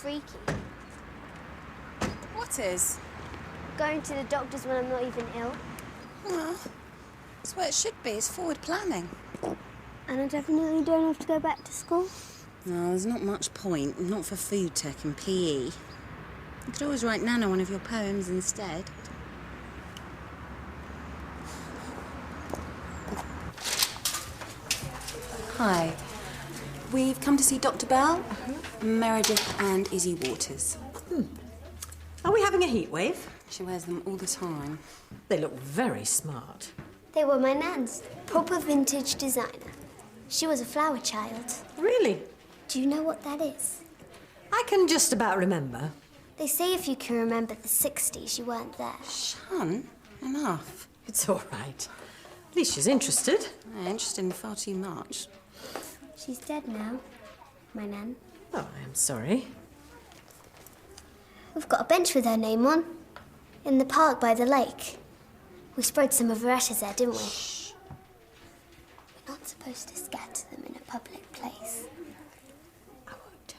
freaky. What is? Going to the doctors when I'm not even ill. Well, it's what it should be. It's forward planning. And I definitely don't have to go back to school? No, there's not much point. Not for food tech and PE. You could always write Nana one of your poems instead. Hi. We've come to see Dr. Bell, Meredith and Izzy Waters. Are we having a heat wave? She wears them all the time. They look very smart. They were my nan's. Proper vintage designer. She was a flower child. Really? Do you know what that is? I can just about remember. They say if you can remember the 60s, you weren't there. Shun, enough. It's all right. At least she's interested. Interested in far too much. She's dead now, my nan. Oh, I am sorry. We've got a bench with her name on, in the park by the lake. We spread some of her ashes there, didn't we? Shh. We're not supposed to scatter them in a public place. I won't.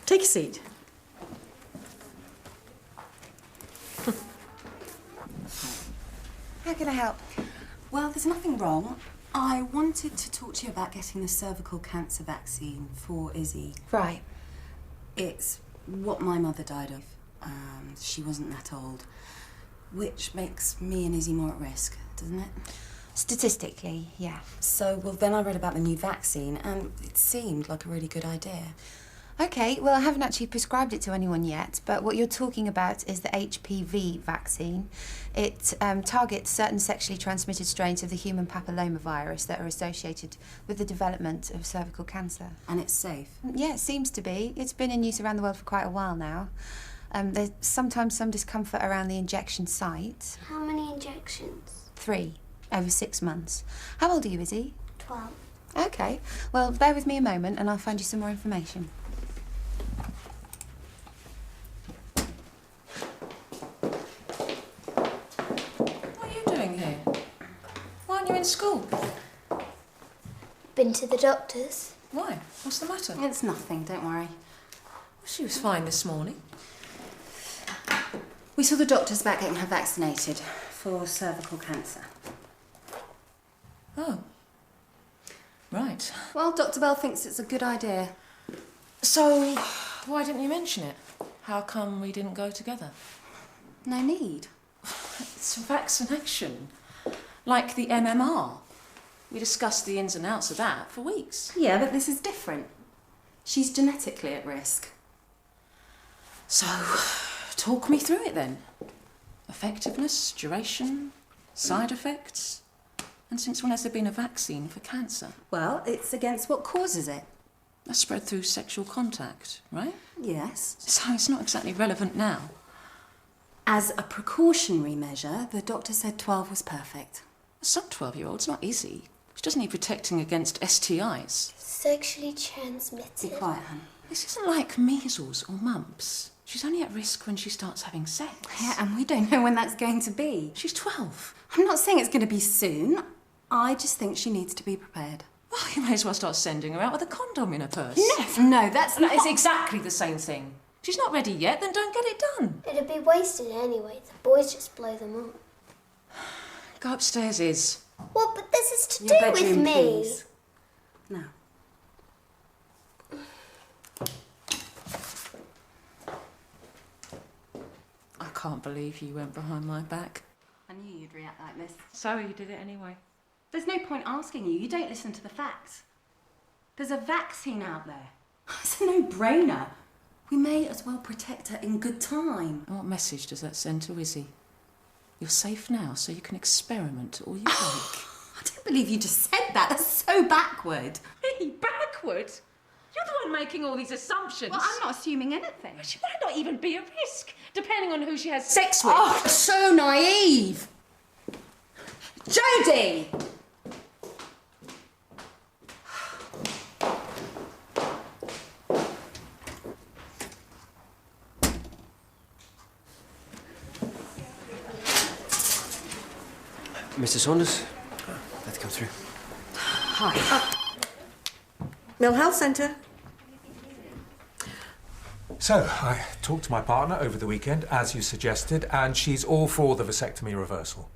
Take a seat. How can I help? Well, there's nothing wrong. I wanted to talk to you about getting the cervical cancer vaccine for Izzy. Right. It's what my mother died of. She wasn't that old, which makes me and Izzy more at risk, doesn't it? Statistically, yeah. So, well, then I read about the new vaccine, and it seemed like a really good idea. Okay, well, I haven't actually prescribed it to anyone yet, but what you're talking about is the HPV vaccine. It targets certain sexually transmitted strains of the human papillomavirus that are associated with the development of cervical cancer. And it's safe? Yeah, it seems to be. It's been in use around the world for quite a while now. There's sometimes some discomfort around the injection site. How many injections? 3, over 6 months. How old are you, Izzy? 12. Okay, well, bear with me a moment and I'll find you some more information. What are you doing here? Why aren't you in school? Been to the doctors? Why? What's the matter? It's nothing, don't worry. Well, she was fine this morning. We saw the doctors about getting her vaccinated for cervical cancer. Oh. Right. Well, Dr. Bell thinks it's a good idea. So, why didn't you mention it? How come we didn't go together? No need. It's vaccination. Like the MMR. We discussed the ins and outs of that for weeks. Yeah, but this is different. She's genetically at risk. So, talk me through it then. Effectiveness, duration, side effects. And since when has there been a vaccine for cancer? Well, it's against what causes it. That's spread through sexual contact, right? Yes. So it's not exactly relevant now. As a precautionary measure, the doctor said 12 was perfect. Some 12-year-old's not easy. She doesn't need protecting against STIs. Sexually Be transmitted. quiet, hon. This isn't like measles or mumps. She's only at risk when she starts having sex. Yeah, and we don't know when that's going to be. She's 12. I'm not saying it's going to be soon. I just think she needs to be prepared. Well, you may as well start sending her out with a condom in her purse. No, that's not... It's exactly the same thing. She's not ready yet, then don't get it done. It'd be wasted anyway. The boys just blow them up. Go upstairs, Iz. Well, but this is to Your do with bedroom, me. please. Now. I can't believe you went behind my back. I knew you'd react like this. So you did it anyway. There's no point asking you. You don't listen to the facts. There's a vaccine out there. It's a no-brainer. We may as well protect her in good time. And what message does that send to Izzy? You're safe now, so you can experiment all you like. I don't believe you just said that. That's so backward. Me? Backward? You're the one making all these assumptions. Well, I'm not assuming anything. She might not even be a risk, depending on who she has sex with. Oh, so naive. Jodie! Mr. Saunders, let's come through. Hi. Mill Health Centre. So, I talked to my partner over the weekend, as you suggested, and she's all for the vasectomy reversal.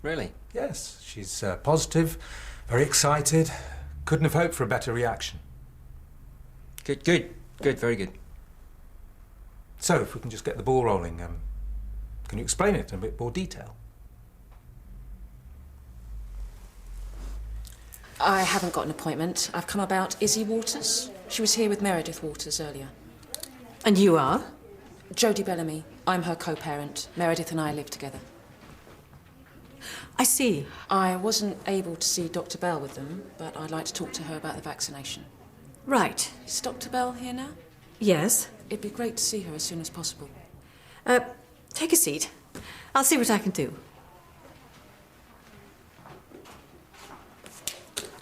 Really? Yes, she's positive, very excited. Couldn't have hoped for a better reaction. Good, very good. So, if we can just get the ball rolling, can you explain it in a bit more detail? I haven't got an appointment. I've come about Izzy Waters. She was here with Meredith Waters earlier. And you are? Jodie Bellamy. I'm her co-parent. Meredith and I live together. I see. I wasn't able to see Dr. Bell with them, but I'd like to talk to her about the vaccination. Right. Is Dr. Bell here now? Yes. It'd be great to see her as soon as possible. Take a seat. I'll see what I can do.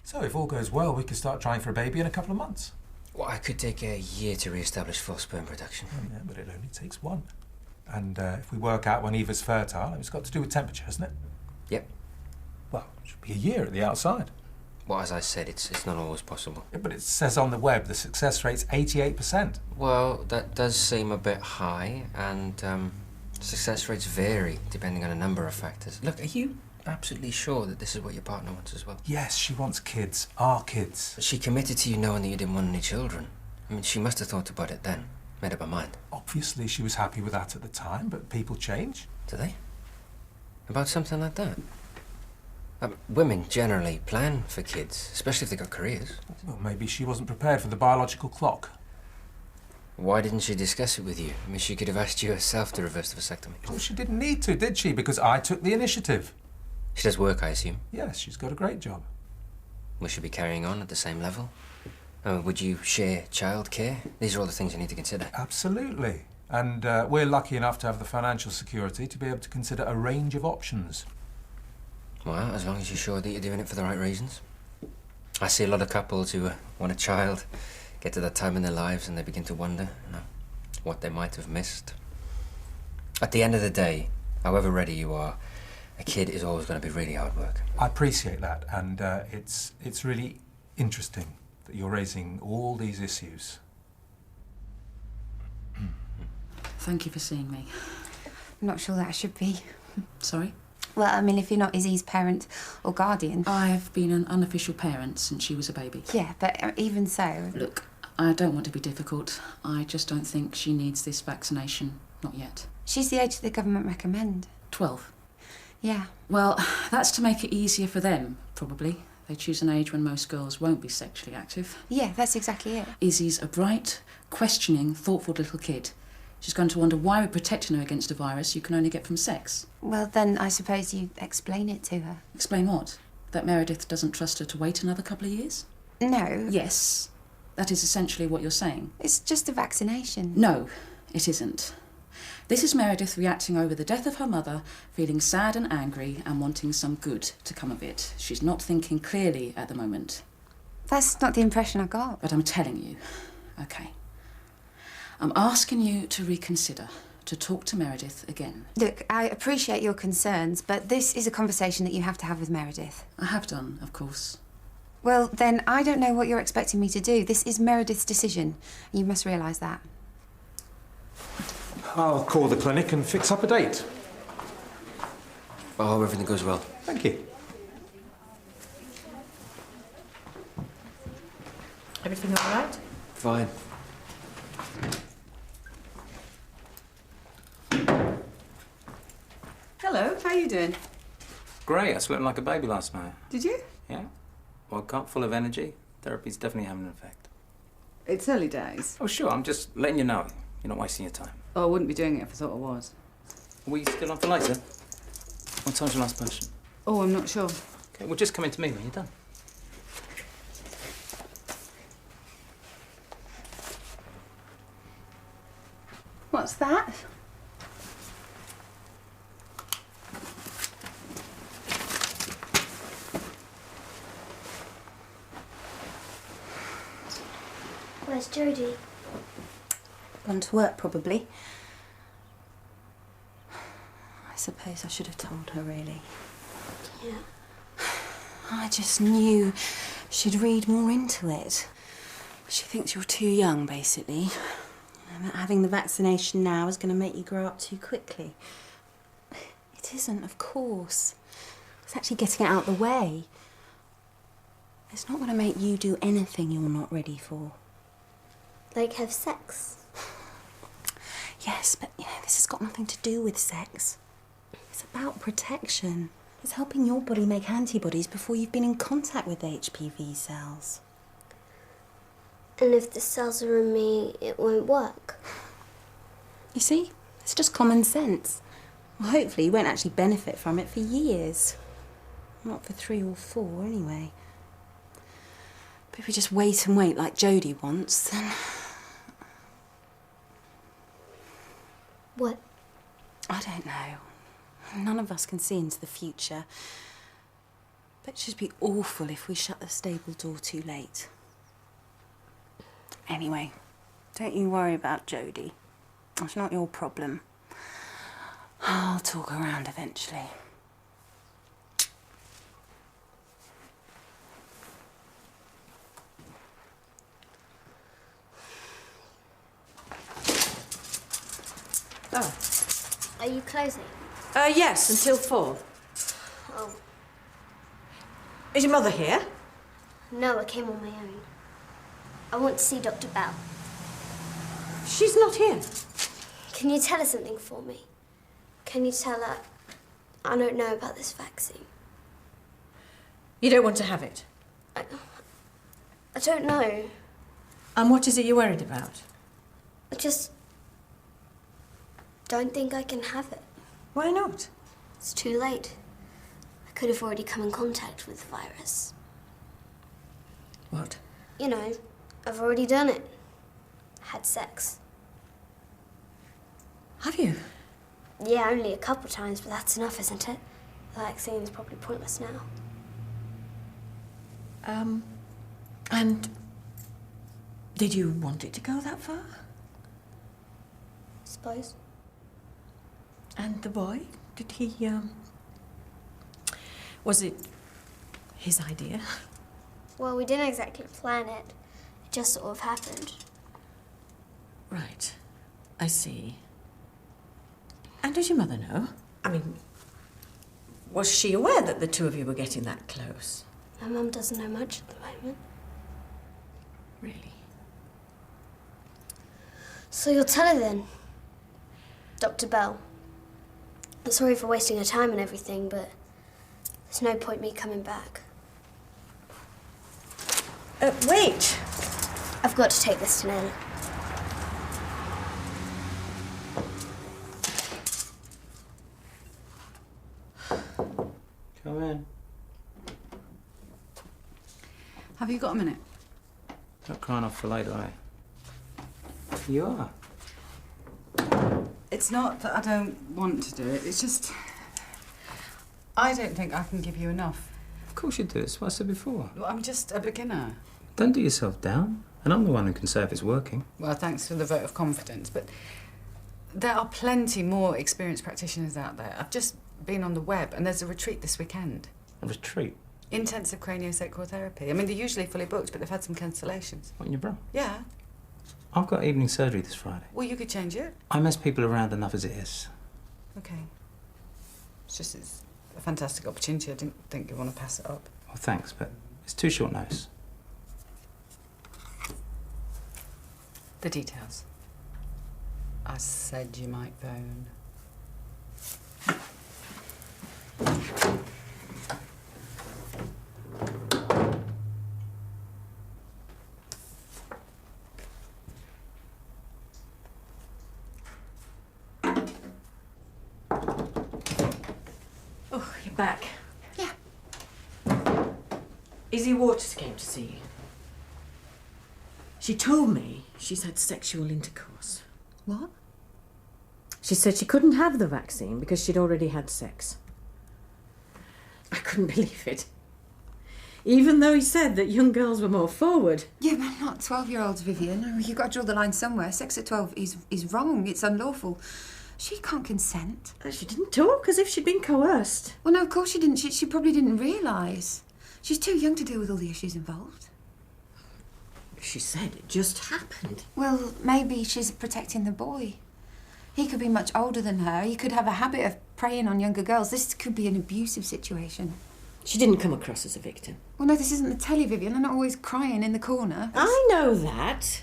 So, if all goes well, we could start trying for a baby in a couple of months. Well, I could take a year to re-establish full sperm production. Yeah, but it only takes one. And if we work out when Eva's fertile, it's got to do with temperature, hasn't it? Yep. Well, it should be a year at the outside. Well, as I said, it's not always possible. Yeah, but it says on the web the success rate's 88%. Well, that does seem a bit high, and success rates vary depending on a number of factors. Look, are you absolutely sure that this is what your partner wants as well? Yes, she wants kids. Our kids. She committed to you knowing that you didn't want any children. I mean, she must have thought about it then, made up her mind. Obviously, she was happy with that at the time, but people change. Do they? About something like that? Women generally plan for kids, especially if they've got careers. Well, maybe she wasn't prepared for the biological clock. Why didn't she discuss it with you? I mean, she could have asked you herself to reverse the vasectomy. Well, she didn't need to, did she? Because I took the initiative. She does work, I assume. Yes, she's got a great job. Will she be carrying on at the same level? Would you share childcare? These are all the things you need to consider. Absolutely. And we're lucky enough to have the financial security to be able to consider a range of options. Well, as long as you're sure that you're doing it for the right reasons. I see a lot of couples who want a child, get to that time in their lives and they begin to wonder, what they might have missed. At the end of the day, however ready you are, a kid is always going to be really hard work. I appreciate that, and it's really interesting that you're raising all these issues. Thank you for seeing me. I'm not sure that I should be. Sorry? Well, I mean, if you're not Izzy's parent or guardian. I've been an unofficial parent since she was a baby. Yeah, but even so. Look, I don't want to be difficult. I just don't think she needs this vaccination. Not yet. She's the age that the government recommend. 12. Yeah. Well, that's to make it easier for them, probably. They choose an age when most girls won't be sexually active. Yeah, that's exactly it. Izzy's a bright, questioning, thoughtful little kid. She's going to wonder why we're protecting her against a virus you can only get from sex. Well, then I suppose you explain it to her. Explain what? That Meredith doesn't trust her to wait another couple of years? No. Yes. That is essentially what you're saying. It's just a vaccination. No, it isn't. This is Meredith reacting over the death of her mother, feeling sad and angry and wanting some good to come of it. She's not thinking clearly at the moment. That's not the impression I got. But I'm telling you. Okay. I'm asking you to reconsider, to talk to Meredith again. Look, I appreciate your concerns, but this is a conversation that you have to have with Meredith. I have done, of course. Well, then I don't know what you're expecting me to do. This is Meredith's decision. You must realise that. I'll call the clinic and fix up a date. I hope everything goes well. Thank you. Everything all right? Fine. Hello, how you doing? Great, I slept like a baby last night. Did you? Yeah. Woke up full of energy. Therapy's definitely having an effect. It's early days. Oh, sure, I'm just letting you know. You're not wasting your time. Oh, I wouldn't be doing it if I thought I was. Are we still on for later? What time's your last patient? Oh, I'm not sure. Okay, well, just come in to me when you're done. What's that? Where's Jodie? Gone to work, probably. I suppose I should have told her, really. Yeah. I just knew she'd read more into it. She thinks you're too young, basically. And that having the vaccination now is going to make you grow up too quickly. It isn't, of course. It's actually getting it out of the way. It's not going to make you do anything you're not ready for. Like have sex? Yes, but, you know, this has got nothing to do with sex. It's about protection. It's helping your body make antibodies before you've been in contact with HPV cells. And if the cells are in me, it won't work. You see? It's just common sense. Well, hopefully you won't actually benefit from it for years. Not for 3 or 4, anyway. But if we just wait and wait like Jodie wants, then... What? I don't know. None of us can see into the future. But it should be awful if we shut the stable door too late. Anyway, don't you worry about Jodie. It's not your problem. I'll talk her around eventually. Oh. Are you closing? Yes, until 4. Oh, Is your mother here? no, I came on my own. I want to see Dr. Bell. She's not here. Can you tell her something for me? Can you tell her I don't know about this vaccine? You don't want to have it? I don't know. And what is it you're worried about? I just don't think I can have it. Why not? It's too late. I could have already come in contact with the virus. What? You know, I've already done it. Had sex. Have you? Yeah, only a couple times, but that's enough, isn't it? The vaccine's probably pointless now. And did you want it to go that far? Suppose. And the boy, did he, was it his idea? Well, we didn't exactly plan it. It just sort of happened. Right, I see. And does your mother know? I mean, was she aware that the two of you were getting that close? My mum doesn't know much at the moment. Really? So you'll tell her then? Dr. Bell. I'm sorry for wasting her time and everything, but there's no point me coming back. Wait! I've got to take this to Nellie. Come in. Have you got a minute? Not crying off for later, eh? You are. It's not that I don't want to do it, it's just... I don't think I can give you enough. Of course you do. It's what I said before. Well, I'm just a beginner. Don't do yourself down. And I'm the one who can say if it's working. Well, thanks for the vote of confidence, but there are plenty more experienced practitioners out there. I've just been on the web, and there's a retreat this weekend. A retreat? Intensive craniosacral therapy. I mean, they're usually fully booked, but they've had some cancellations. What, in your bro? Yeah. I've got evening surgery this Friday. Well, you could change it. I mess people around enough as it is. Okay. It's a fantastic opportunity. I didn't think you'd want to pass it up. Well, thanks, but it's too short notice. The details. I said you might phone. Oh, you're back. Yeah. Izzy Waters came to see you. She told me she's had sexual intercourse. What? She said she couldn't have the vaccine because she'd already had sex. I couldn't believe it. Even though he said that young girls were more forward. Yeah, but not 12-year-olds, Vivian. You've got to draw the line somewhere. Sex at 12 is wrong. It's unlawful. She can't consent. She didn't talk as if she'd been coerced. Well, no, of course she didn't. She probably didn't realise. She's too young to deal with all the issues involved. She said it just happened. Well, maybe she's protecting the boy. He could be much older than her. He could have a habit of preying on younger girls. This could be an abusive situation. She didn't come across as a victim. Well, no, this isn't the telly, Vivian. I'm not always crying in the corner. I know that.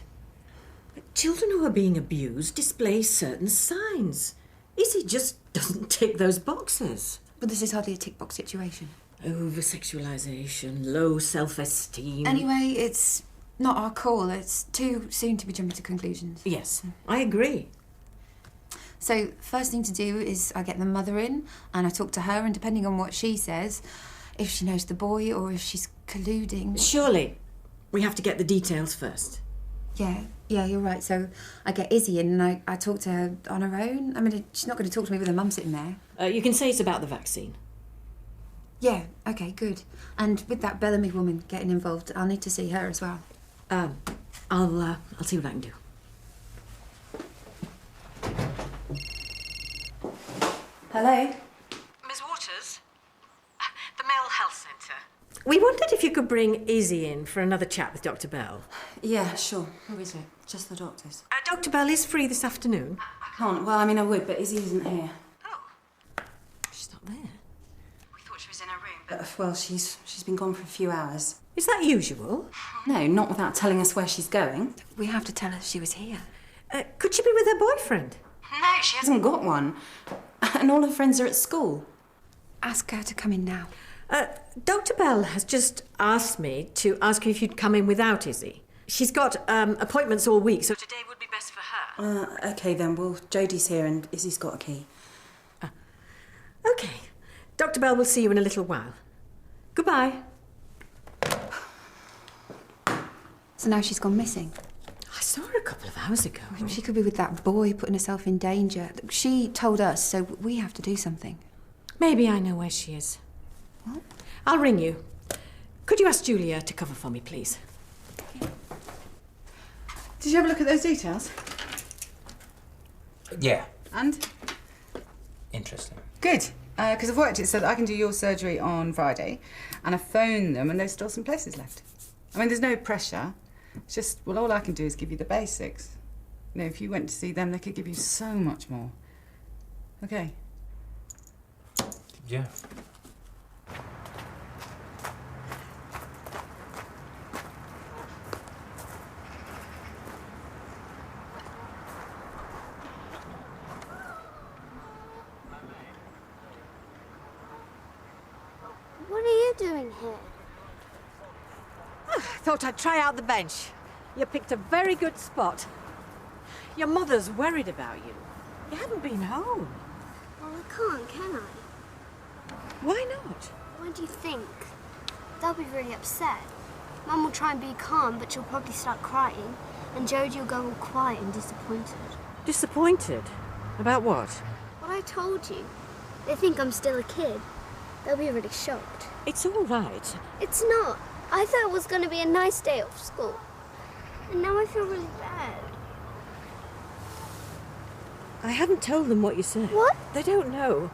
But children who are being abused display certain signs. Izzy just doesn't tick those boxes. But this is hardly a tick-box situation. Over-sexualisation, low self-esteem. Anyway, it's not our call. It's too soon to be jumping to conclusions. Yes, I agree. So, first thing to do is I get the mother in and I talk to her, and depending on what she says, if she knows the boy or if she's colluding... Surely, we have to get the details first. Yeah, you're right. So I get Izzy in and I talk to her on her own. I mean, she's not going to talk to me with her mum sitting there. You can say it's about the vaccine. Yeah, OK, good. And with that Bellamy woman getting involved, I'll need to see her as well. I'll see what I can do. Hello? Ms. Waters? The Male Health Centre. We wondered if you could bring Izzy in for another chat with Dr. Bell. Yeah, sure. Who is it? Just the doctors. Dr. Bell is free this afternoon. I can't. Well, I mean, I would, but Izzy isn't here. Oh. She's not there. We thought she was in her room. Well, she's been gone for a few hours. Is that usual? No, not without telling us where she's going. We have to tell her she was here. Could she be with her boyfriend? No, she hasn't got one. And all her friends are at school. Ask her to come in now. Dr. Bell has just asked me to ask you if you'd come in without Izzy. She's got appointments all week, so today would be best for her. OK then. Well, Jodie's here and Izzy's got a key. OK. Dr. Bell will see you in a little while. Goodbye. So now she's gone missing. I saw her a couple of hours ago. She could be with that boy, putting herself in danger. She told us, so we have to do something. Maybe I know where she is. What? I'll ring you. Could you ask Julia to cover for me, please? Did you have a look at those details? Yeah. And? Interesting. Good. Because I've worked it so that I can do your surgery on Friday, and I phoned them and there's still some places left. I mean, there's no pressure. It's just, well, all I can do is give you the basics. You know, if you went to see them, they could give you so much more. Okay. Yeah. What are you doing here? Thought I'd try out the bench. You picked a very good spot. Your mother's worried about you. You haven't been home. Well, I can't, can I? Why not? What do you think? They'll be really upset. Mum will try and be calm, but she'll probably start crying. And Jodie will go all quiet and disappointed. Disappointed? About what? What I told you. They think I'm still a kid. They'll be really shocked. It's all right. It's not. I thought it was going to be a nice day off school. And now I feel really bad. I haven't told them what you said. What? They don't know.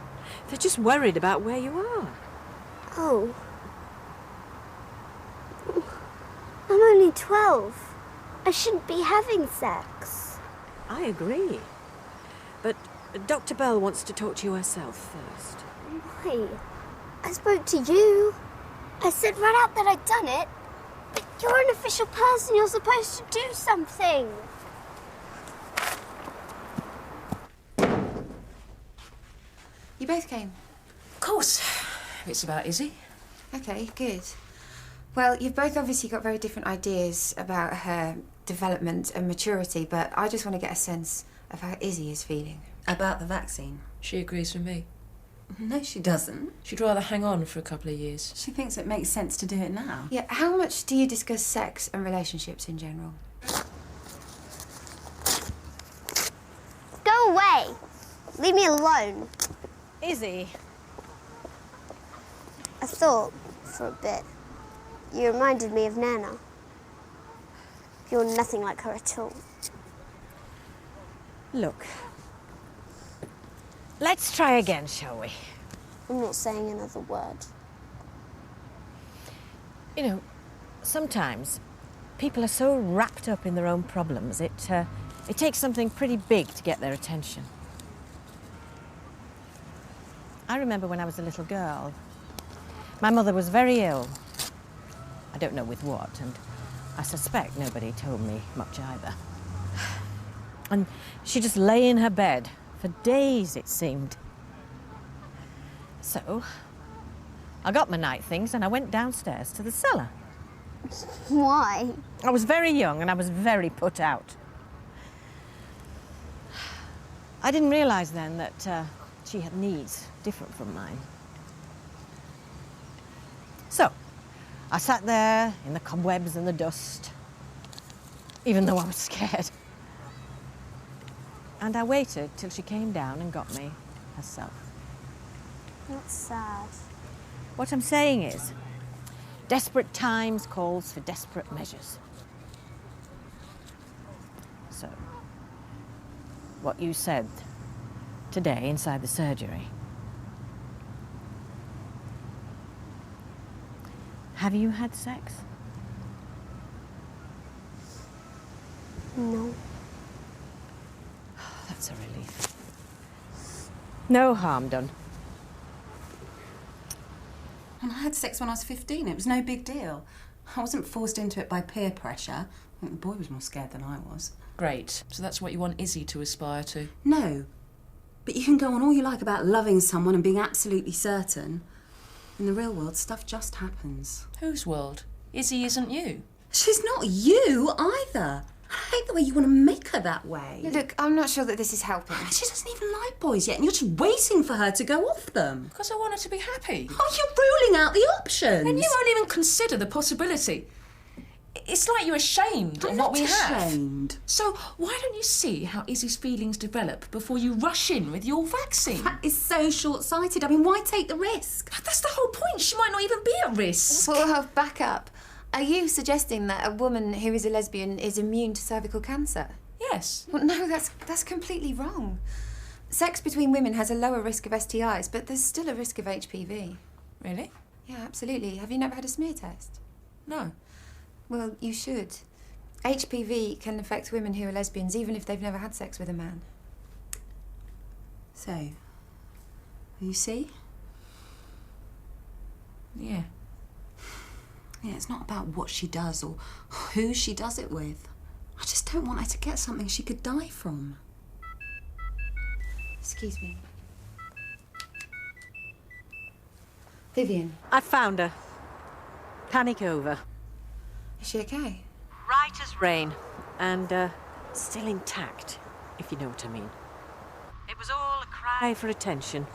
They're just worried about where you are. Oh. I'm only 12. I shouldn't be having sex. I agree. But Dr. Bell wants to talk to you herself first. Why? I spoke to you. I said right out that I'd done it. But you're an official person. You're supposed to do something. You both came? Of course. It's about Izzy. OK, good. Well, you've both obviously got very different ideas about her development and maturity, but I just want to get a sense of how Izzy is feeling. About the vaccine? She agrees with me. No, she doesn't. She'd rather hang on for a couple of years. She thinks it makes sense to do it now. Yeah, how much do you discuss sex and relationships in general? Go away. Leave me alone. Izzy. I thought, for a bit, you reminded me of Nana. You're nothing like her at all. Look. Let's try again, shall we? I'm not saying another word. You know, sometimes People are so wrapped up in their own problems. It takes something pretty big to get their attention. I remember when I was a little girl, my mother was very ill. I don't know with what, and I suspect nobody told me much either. And she just lay in her bed for days, it seemed. So, I got my night things and I went downstairs to the cellar. Why? I was very young and I was very put out. I didn't realise then that she had needs different from mine. So, I sat there in the cobwebs and the dust, even though I was scared. And I waited till she came down and got me herself. That's sad. What I'm saying is, desperate times calls for desperate measures. So, what you said today inside the surgery. Have you had sex? No. That's a relief. No harm done. And I had sex when I was 15. It was no big deal. I wasn't forced into it by peer pressure. I think the boy was more scared than I was. Great. So that's what you want Izzy to aspire to? No. But you can go on all you like about loving someone and being absolutely certain. In the real world, stuff just happens. Whose world? Izzy isn't you. She's not you either. I hate the way you want to make her that way. Look, I'm not sure that this is helping. She doesn't even like boys yet, and you're just waiting for her to go off them. Because I want her to be happy. Oh, you're ruling out the options. And you won't even consider the possibility. It's like you're ashamed of what we have. Ashamed. So why don't you see how Izzy's feelings develop before you rush in with your vaccine? That is so short-sighted. I mean, why take the risk? That's the whole point. She might not even be at risk. Well, back up. Are you suggesting that a woman who is a lesbian is immune to cervical cancer? Yes. Well, no, that's completely wrong. Sex between women has a lower risk of STIs, but there's still a risk of HPV. Really? Yeah, absolutely. Have you never had a smear test? No. Well, you should. HPV can affect women who are lesbians even if they've never had sex with a man. So, you see? Yeah. Yeah, it's not about what she does or who she does it with. I just don't want her to get something she could die from. Excuse me. Vivian. I found her. Panic over. Is she okay? Right as rain. And still intact, if you know what I mean. It was all a cry for attention.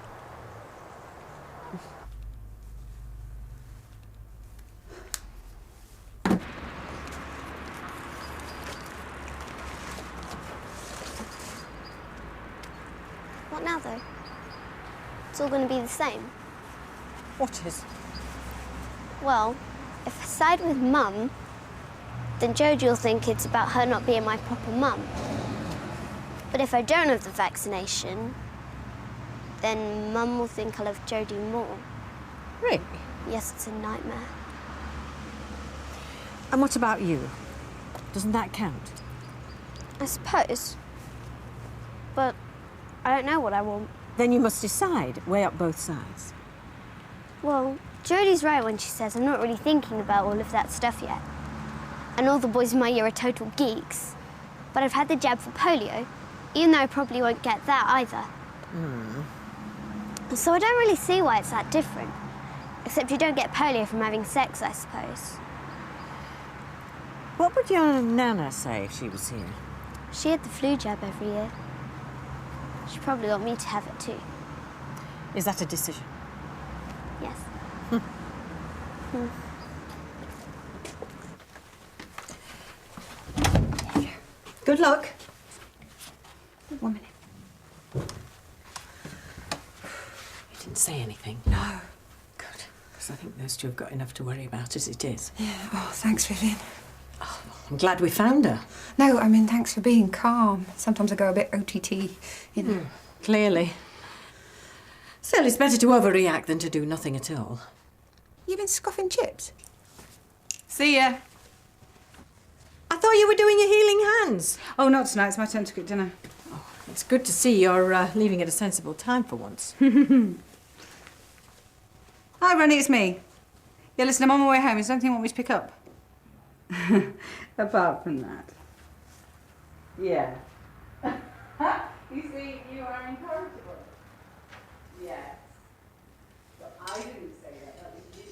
What now, though? It's all going to be the same. What is? Well, if I side with Mum, then Jodie will think it's about her not being my proper mum. But if I don't have the vaccination, then Mum will think I love Jodie more. Really? Yes, it's a nightmare. And what about you? Doesn't that count? I suppose. But I don't know what I want. Then you must decide, weigh up both sides. Well, Jodie's right when she says I'm not really thinking about all of that stuff yet. And all the boys in my year are total geeks. But I've had the jab for polio, even though I probably won't get that either. So I don't really see why it's that different. Except you don't get polio from having sex, I suppose. What would your Nana say if she was here? She had the flu jab every year. She probably got me to have it too. Is that a decision? Yes. Good luck. 1 minute. You didn't say anything? No. Good. Because I think those two have got enough to worry about as it is. Yeah. Oh, thanks, Vivian. Oh, I'm glad we found her. No, I mean, thanks for being calm. Sometimes I go a bit OTT, you know. Clearly. Still, it's better to overreact than to do nothing at all. You've been scoffing chips? See ya. thought you were doing your healing hands. Oh, not tonight. It's my turn to cook dinner. It's good to see you're leaving at a sensible time for once. Hi, Ronnie, it's me. Yeah, listen, I'm on my way home. Is there anything you want me to pick up? Apart from that. Yeah. You see, you are incorrigible. Yes. But I didn't say that. That was you.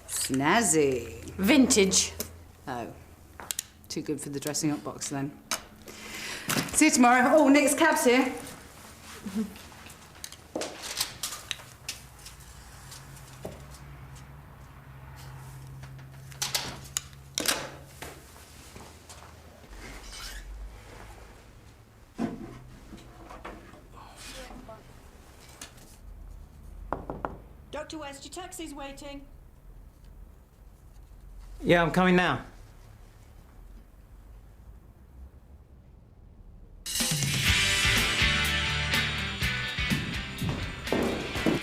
Snazzy. Vintage. Oh. Too good for the dressing up box then. See you tomorrow. Oh, Nick's cab's here. Dr. West, your taxi's waiting. Yeah, I'm coming now.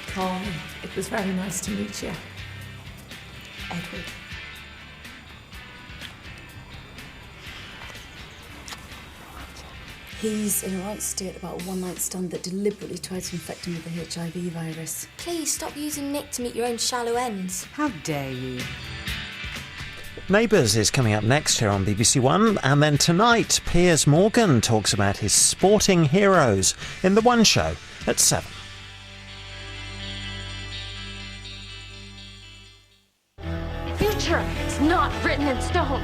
Colin, it was very nice to meet you. Edward. He's in a right state about a one-night stand that deliberately tried to infect him with the HIV virus. Please stop using Nick to meet your own shallow ends. How dare you? Neighbours is coming up next here on BBC One, and then tonight Piers Morgan talks about his sporting heroes in The One Show at 7. Future is not written in stone.